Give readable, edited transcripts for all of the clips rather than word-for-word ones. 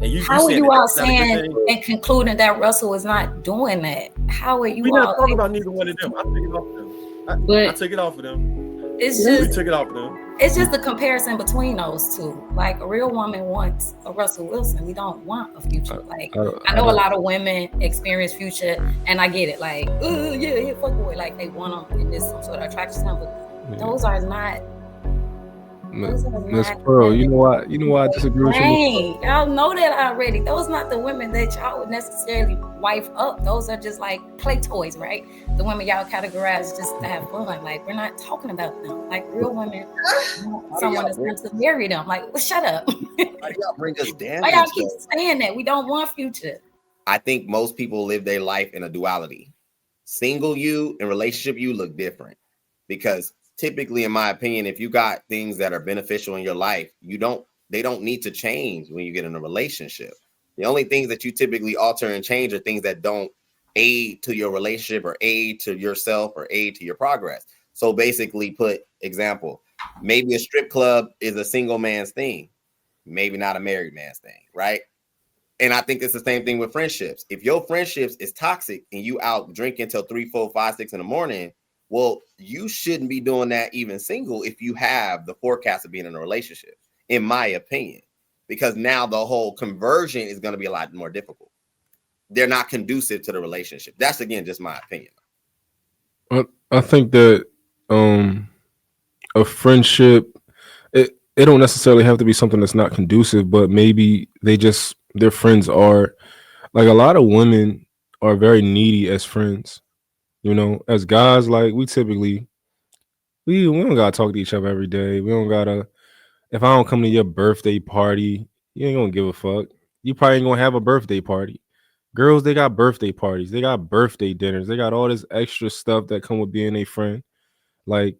And you How are saying you that all that's not a good saying thing? and concluding that Russell is not doing that? How are We're you not all talking about able neither one of them. I took it off of them. I but took it off of them. it's We just took it off of them. a comparison between those two. Like a real woman wants a Russell Wilson. We don't want a Future. Like I I know a don't. lot of women experience Future, and I get it. Like, yeah, fuck boy. Like they want him, and there's some sort of attraction to him. But Yeah. those are not. Those are Miss not Pearl, women. you know why I disagree with you, Miss Pearl? Right. Y'all know that already. Those not the women that y'all would necessarily wife up. Those are just like play toys, right? The women y'all categorize just to have fun. Like we're not talking about them. Like real women want How do someone y'all that's bring? going to marry them. Like, well, shut up. How do y'all bring us Why y'all damage keep though? saying that? We don't want Future. I think most people live their life in a duality. Single you and relationship you look different because typically, in my opinion, if you got things that are beneficial in your life, they don't need to change when you get in a relationship. The only things that you typically alter and change are things that don't aid to your relationship or aid to yourself or aid to your progress. So basically, put example, maybe a strip club is a single man's thing, maybe not a married man's thing, right? And I think it's the same thing with friendships. If your friendships is toxic and you out drinking till 3, 4, 5, 6 in the morning, well, you shouldn't be doing that even single if you have the forecast of being in a relationship, in my opinion, because now the whole conversion is going to be a lot more difficult. They're not conducive to the relationship. That's again just my opinion. I think that a friendship, it don't necessarily have to be something that's not conducive, but maybe their friends are like a lot of women are very needy as friends. As guys, like we don't gotta talk to each other every day. We don't gotta. If I don't come to your birthday party, you ain't gonna give a fuck. You probably ain't gonna have a birthday party. Girls, they got birthday parties. They got birthday dinners. They got all this extra stuff that come with being a friend. Like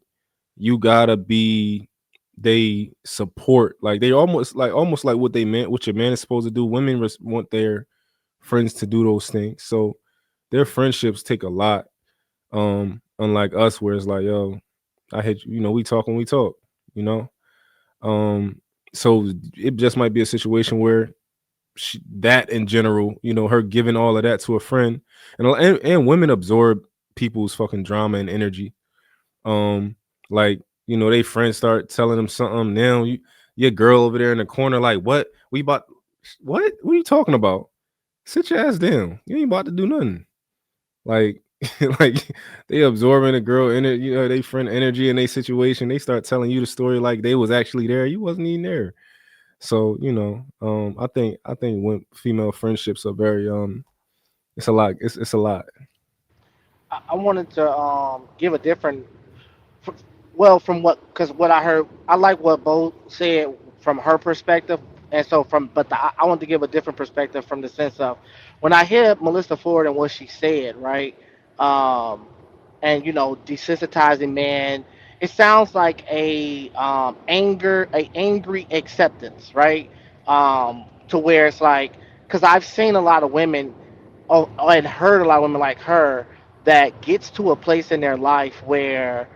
you gotta be they support. Like they almost like what your man is supposed to do. Women want their friends to do those things. So their friendships take a lot. Unlike us, where it's like, yo, I hit you. We talk when we talk. You know. So it just might be a situation where that in general, her giving all of that to a friend, and women absorb people's fucking drama and energy. Like they friends start telling them something. Now your girl over there in the corner, like, what we about? What are you talking about? Sit your ass down. You ain't about to do nothing. Like, like they absorbing the girl in it, they friend energy in a situation. They start telling you the story like they was actually there. You wasn't even there. So I think when female friendships are very it's a lot. It's a lot. I wanted to give a different, well, from what, because what I heard, I like what Bo said from her perspective, and so I want to give a different perspective from the sense of when I hear Melissa Ford and what she said, right, um, and desensitizing man, it sounds like a angry acceptance, right, to where it's like, because I've seen a lot of women, and heard a lot of women like her that gets to a place in their life where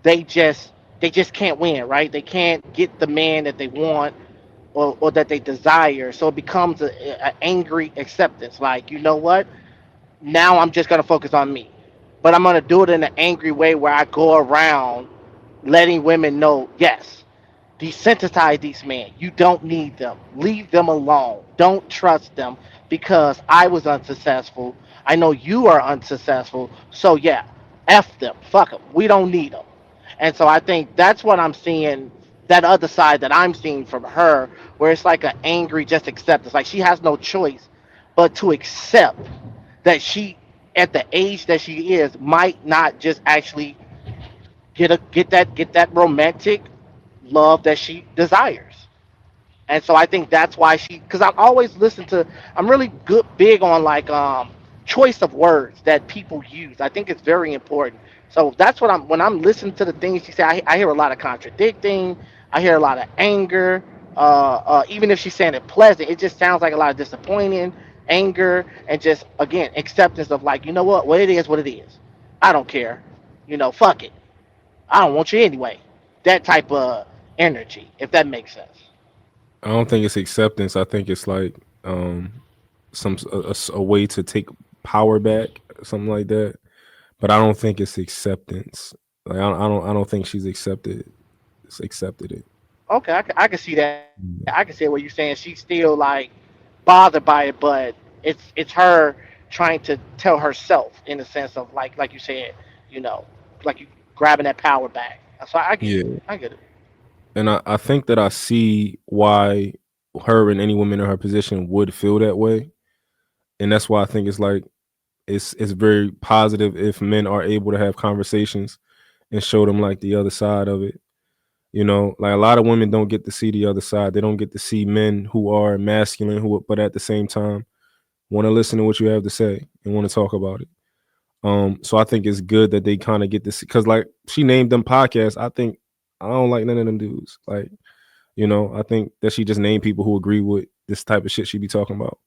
they just they just can't win, right? They can't get the man that they want or that they desire. So it becomes a angry acceptance. Like, you know what? Now I'm just gonna focus on me. But I'm gonna do it in an angry way where I go around letting women know, yes, desensitize these men. You don't need them. Leave them alone. Don't trust them because I was unsuccessful. I know you are unsuccessful. So yeah, F them. Fuck them. We don't need them. And so I think that's what I'm seeing, that other side that I'm seeing from her, where it's like an angry just acceptance. Like she has no choice but to accept that she, at the age that she is, might not just actually get that romantic love that she desires. And so I think that's why because I always listen to, I'm really good, big on like choice of words that people use. I think it's very important. So that's what when I'm listening to the things she said, I hear a lot of contradicting. I hear a lot of anger. Even if she's saying it pleasant, it just sounds like a lot of disappointing, anger, and just again acceptance of like, you know what it is, what it is. I don't care. Fuck it. I don't want you anyway. That type of energy, if that makes sense. I don't think it's acceptance. I think it's like some a way to take power back, something like that. But I don't think it's acceptance. Like I don't think she's accepted it. Okay, I can see that. I can see what you're saying. She's still like bothered by it, but it's her trying to tell herself in the sense of like you said, you know, like you grabbing that power back. So I get it. Yeah. I get it. And I think that I see why her and any woman in her position would feel that way. And that's why I think it's like it's very positive if men are able to have conversations and show them like the other side of it. You know, like a lot of women don't get to see the other side. They don't get to see men who are masculine, but at the same time want to listen to what you have to say and want to talk about it. So I think it's good that they kind of get this because, like, she named them podcasts. I think I don't like none of them dudes. Like, you know, I think that she just named people who agree with this type of shit she be talking about.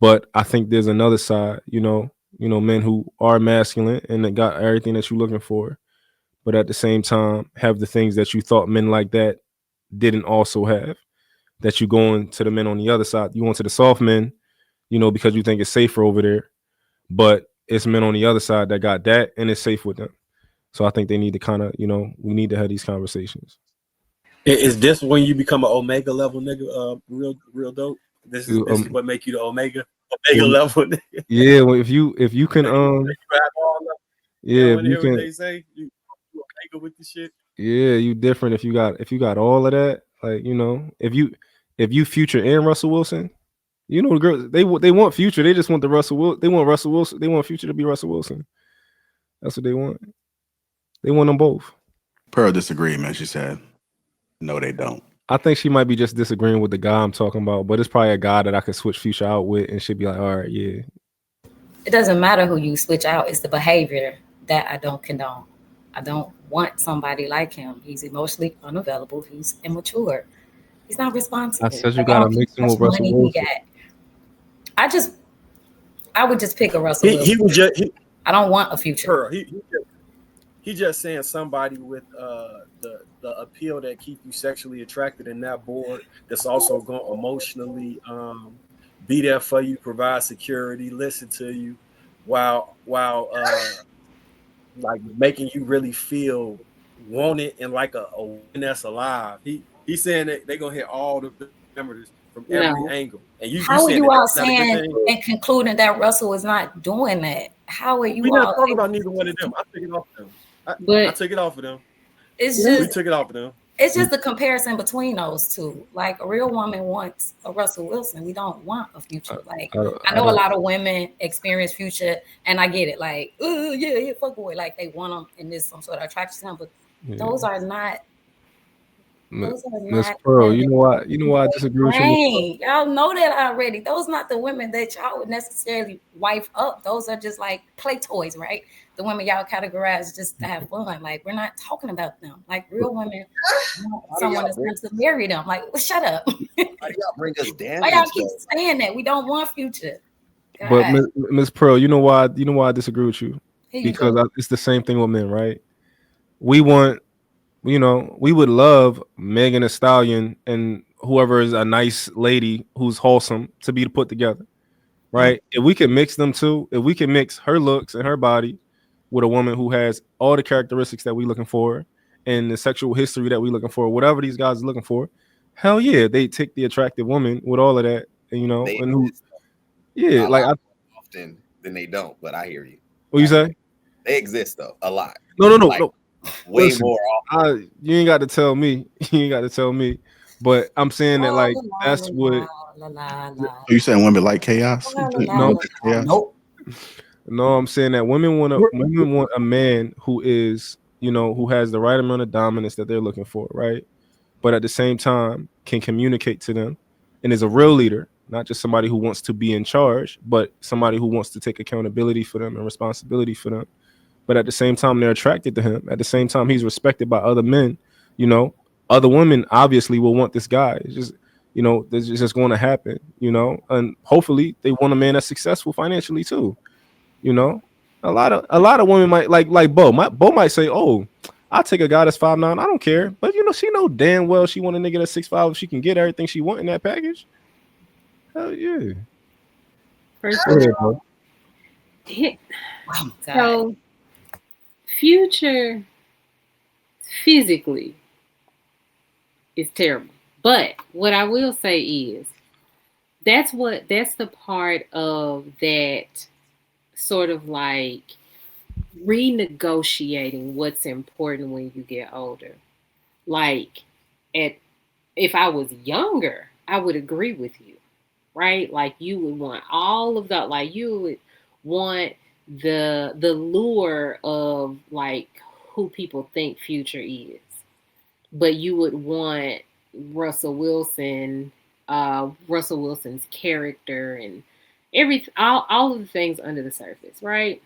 But I think there's another side. Men who are masculine and that got everything that you're looking for, but at the same time have the things that you thought men like that didn't also have. That you going to the men on the other side. You going to the soft men, because you think it's safer over there. But it's men on the other side that got that and it's safe with them. So I think they need to kind of, we need to have these conversations. Is this when you become an Omega level nigga? Real dope. This is what make you the Omega level nigga. Yeah, well, if you can yeah, if you can, what they say, you Omega with the shit. Yeah, you different if you got all of that. Like, if you Future and Russell Wilson, the girls they want Future. They just want the Russell Wilson. They want Russell Wilson. They want Future to be Russell Wilson. That's what they want. They want them both. Pearl disagreed, man. She said, no, they don't. I think she might be just disagreeing with the guy I'm talking about, but it's probably a guy that I could switch Future out with and she'd be like, all right, yeah. It doesn't matter who you switch out. It's the behavior that I don't condone. I don't want somebody like him. He's emotionally unavailable. He's immature. He's not responsible. I said you gotta mix him with Russell Wilson. I would just pick a Russell Wilson. I don't want a Future. He just saying somebody with the appeal that keep you sexually attracted in that board that's also going to emotionally be there for you, provide security, listen to you, while like making you really feel wanted and like a woman that's alive. He's saying that they're gonna hit all the members from every angle. And how are you all saying and concluding that Russell is not doing that? How are you? We're not talking about neither one of them. I took it off them. I took it off of them. We took it off of them. It's just a comparison between those two. Like a real woman wants a Russell Wilson. We don't want a Future. Like I know a lot of women experience Future, and I get it. Like, yeah, fuck boy. Like they want him, and there's some sort of attraction to him. But those are not. Miss Pearl, you know why I disagree with you. Y'all know that already. Those not the women that y'all would necessarily wife up. Those are just like play toys, right? The women y'all categorize just to have fun. Like we're not talking about them. Like real women, someone is going to marry them. Like, well, shut up. Why do y'all bring us down? Why y'all keep saying that? We don't want Future. God. But Miss Pearl, you know why I disagree with you? Because it's the same thing with men, right? We want. We would love Megan Thee Stallion and whoever is a nice lady who's wholesome to be put together, right? Mm-hmm. If we can mix them two, if we can mix her looks and her body with a woman who has all the characteristics that we're looking for and the sexual history that we're looking for, whatever these guys are looking for, hell yeah, they take the attractive woman with all of that, often than they don't. But I hear you. What you say? They exist though a lot. No. Way more often. You ain't got to tell me. But I'm saying that like that's what. Are you saying women like chaos? No, nope. No, I'm saying that women want a man who is, who has the right amount of dominance that they're looking for, right? But at the same time can communicate to them and is a real leader, not just somebody who wants to be in charge, but somebody who wants to take accountability for them and responsibility for them. But at the same time, they're attracted to him. At the same time, he's respected by other men. Other women obviously will want this guy. It's just, this is just going to happen. And hopefully they want a man that's successful financially too. A lot of women might like Bo. Bo might say, "Oh, I'll take a guy that's 5'9". I don't care." But she know damn well she want a nigga that's 6'5". If she can get everything she want in that package. Hell yeah. First Go of ahead, bro. all, hit, Oh God. so Future physically is terrible. But what I will say is that's the part of that sort of like renegotiating what's important when you get older. Like at if I was younger, I would agree with you, right? Like you would want all of that, like you would want the lure of like who people think Future is, but you would want Russell Wilson, Russell Wilson's character and all of the things under the surface, right?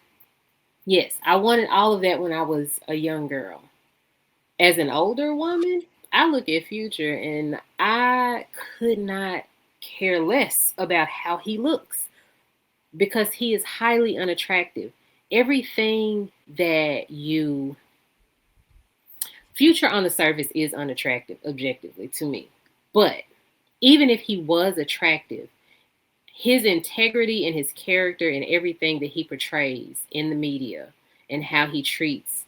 Yes, I wanted all of that when I was a young girl. As an older woman, I look at Future and I could not care less about how he looks because he is highly unattractive. Everything that you Future on the surface is unattractive objectively to me. But even if he was attractive, his integrity and his character and everything that he portrays in the media and how he treats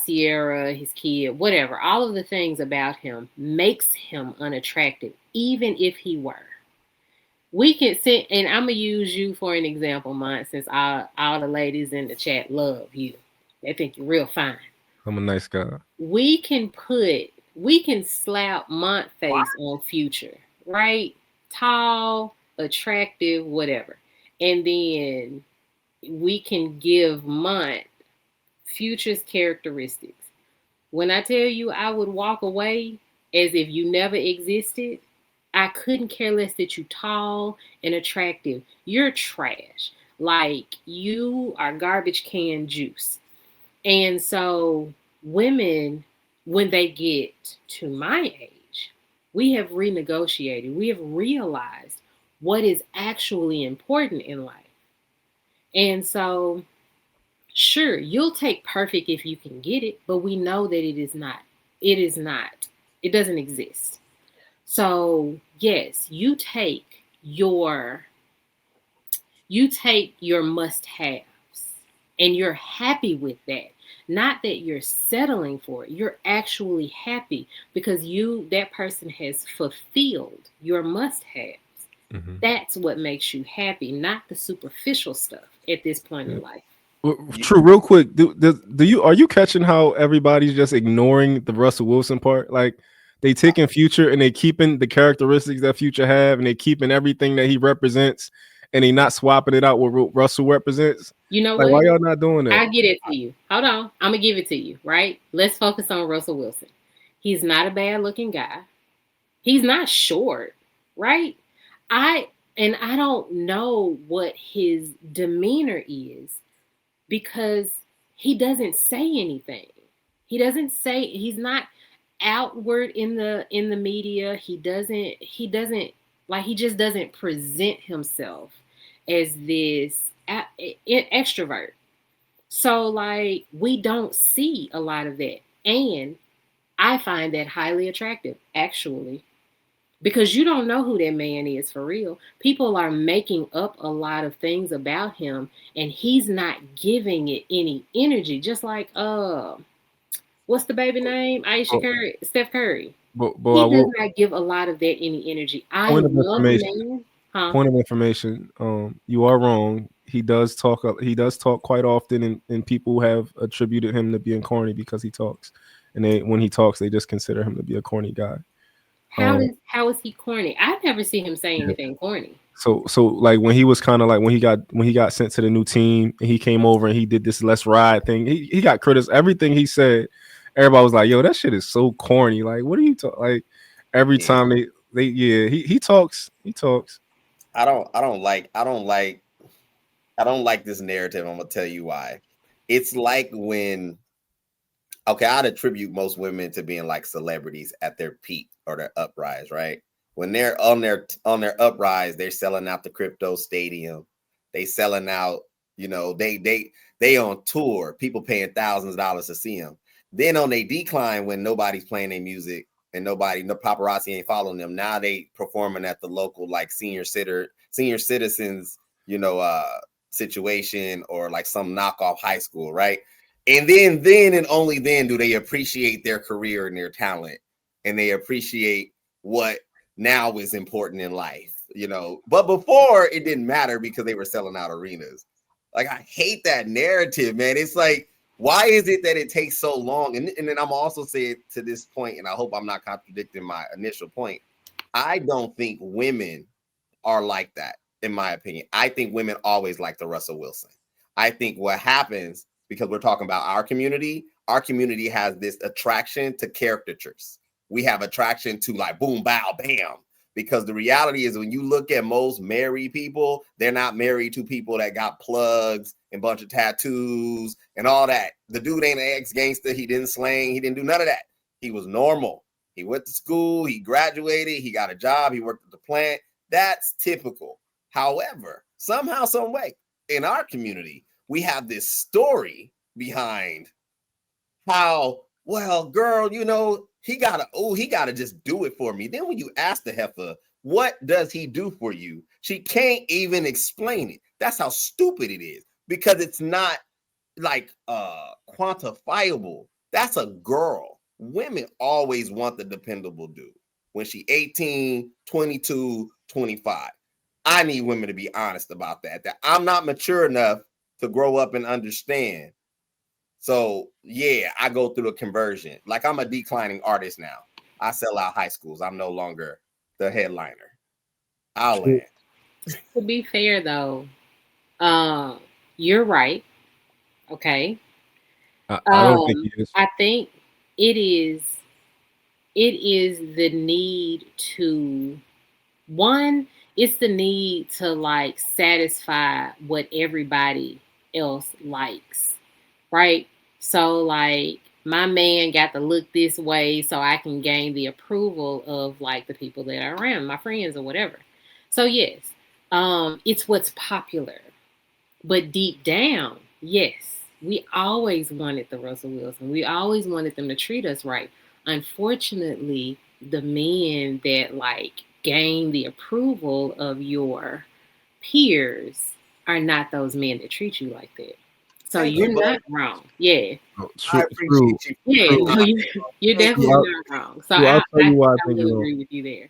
Sierra, his kid, whatever, all of the things about him makes him unattractive, even if he were. We can sit, and I'm gonna use you for an example, Mont, since all the ladies in the chat love you. They think you're real fine. I'm a nice guy. We can slap Mont face on Future, right? Tall, attractive, whatever. And then we can give Mont Future's characteristics. When I tell you I would walk away as if you never existed, I couldn't care less that you tall and attractive. You're trash. Like you are garbage can juice. And so women, when they get to my age, we have renegotiated. We have realized what is actually important in life. And so sure, you'll take perfect if you can get it, but we know that it is not. It is not. It doesn't exist. So, yes, you take your must-haves and you're happy with that. Not that you're settling for it. You're actually happy because that person has fulfilled your must-haves. Mm-hmm. That's what makes you happy, not the superficial stuff at this point in life. Well, true. Real quick, do you are you catching how everybody's just ignoring the Russell Wilson part? Like they taking Future and they keeping the characteristics that Future have, and they keeping everything that he represents, and they not swapping it out with what Russell represents. You know Like, why what? y'all not doing that? I get it to you. Hold on. I'm going to give it to you, right? Let's focus on Russell Wilson. He's not a bad looking guy. He's not short, right? I don't know what his demeanor is because he doesn't say anything. He's not outward in the media. He just doesn't present himself as this extrovert. So like we don't see a lot of that. And I find that highly attractive, actually, because you don't know who that man is for real. People are making up a lot of things about him and he's not giving it any energy. Just like what's the baby name? But, Steph Curry. but I He does will not give a lot of that any energy. I point of love the information. man. Huh? Point of information. You are wrong. He does talk. He does talk quite often, and people have attributed him to being corny because he talks. And when he talks, they just consider him to be a corny guy. How is he corny? I've never seen him say anything corny. So like when he was kind of like when he got sent to the new team and he came over and he did this let's ride thing. He got criticized. Everything he said, everybody was like, "Yo, that shit is so corny." Like, what are you talking? Like every time he talks. He talks. I don't like this narrative. I'm gonna tell you why. It's like when I'd attribute most women to being like celebrities at their peak or their uprise, right? When they're on their uprise, they're selling out the crypto stadium. They selling out, they on tour, people paying thousands of dollars to see them. Then on their decline, when nobody's playing their music, and no paparazzi ain't following them. Now they performing at the local like senior citizens, situation, or like some knockoff high school, right? And then and only then do they appreciate their career and their talent, and they appreciate what now is important in life, But before, it didn't matter because they were selling out arenas. Like, I hate that narrative, man. It's like, why is it that it takes so long? And then I'm also saying to this point, and I hope I'm not contradicting my initial point, I don't think women are like that, in my opinion. I think women always like the Russell Wilson. I think what happens, because we're talking about our community has this attraction to caricatures. We have attraction to like boom, bow, bam. Because the reality is, when you look at most married people, they're not married to people that got plugs and a bunch of tattoos and all that. The dude ain't an ex-gangster. He didn't slang. He didn't do none of that. He was normal. He went to school. He graduated. He got a job. He worked at the plant. That's typical. However, somehow, some way, in our community, we have this story behind how, well, girl, he gotta just do it for me. Then when you ask the heifer, what does he do for you? She can't even explain it. That's how stupid it is, because it's not like quantifiable. That's a girl. Women always want the dependable dude. When she 18, 22, 25. I need women to be honest about that I'm not mature enough to grow up and understand. So, yeah, I go through a conversion. Like, I'm a declining artist now. I sell out high schools. I'm no longer the headliner. I'll land. To be fair, though, you're right. Okay. I don't think it is. I think it is the need to, it's the need to like satisfy what everybody else likes, right? So like, my man got to look this way so I can gain the approval of like the people that are around, my friends or whatever. So yes, it's what's popular. But deep down, yes, we always wanted the Russell Wilson. We always wanted them to treat us right. Unfortunately, the men that like gain the approval of your peers are not those men that treat you like that. So you're not wrong. Yeah. I appreciate you. Yeah, no, you're definitely not wrong. So I'll tell you why I I think will you're agree wrong. with you there.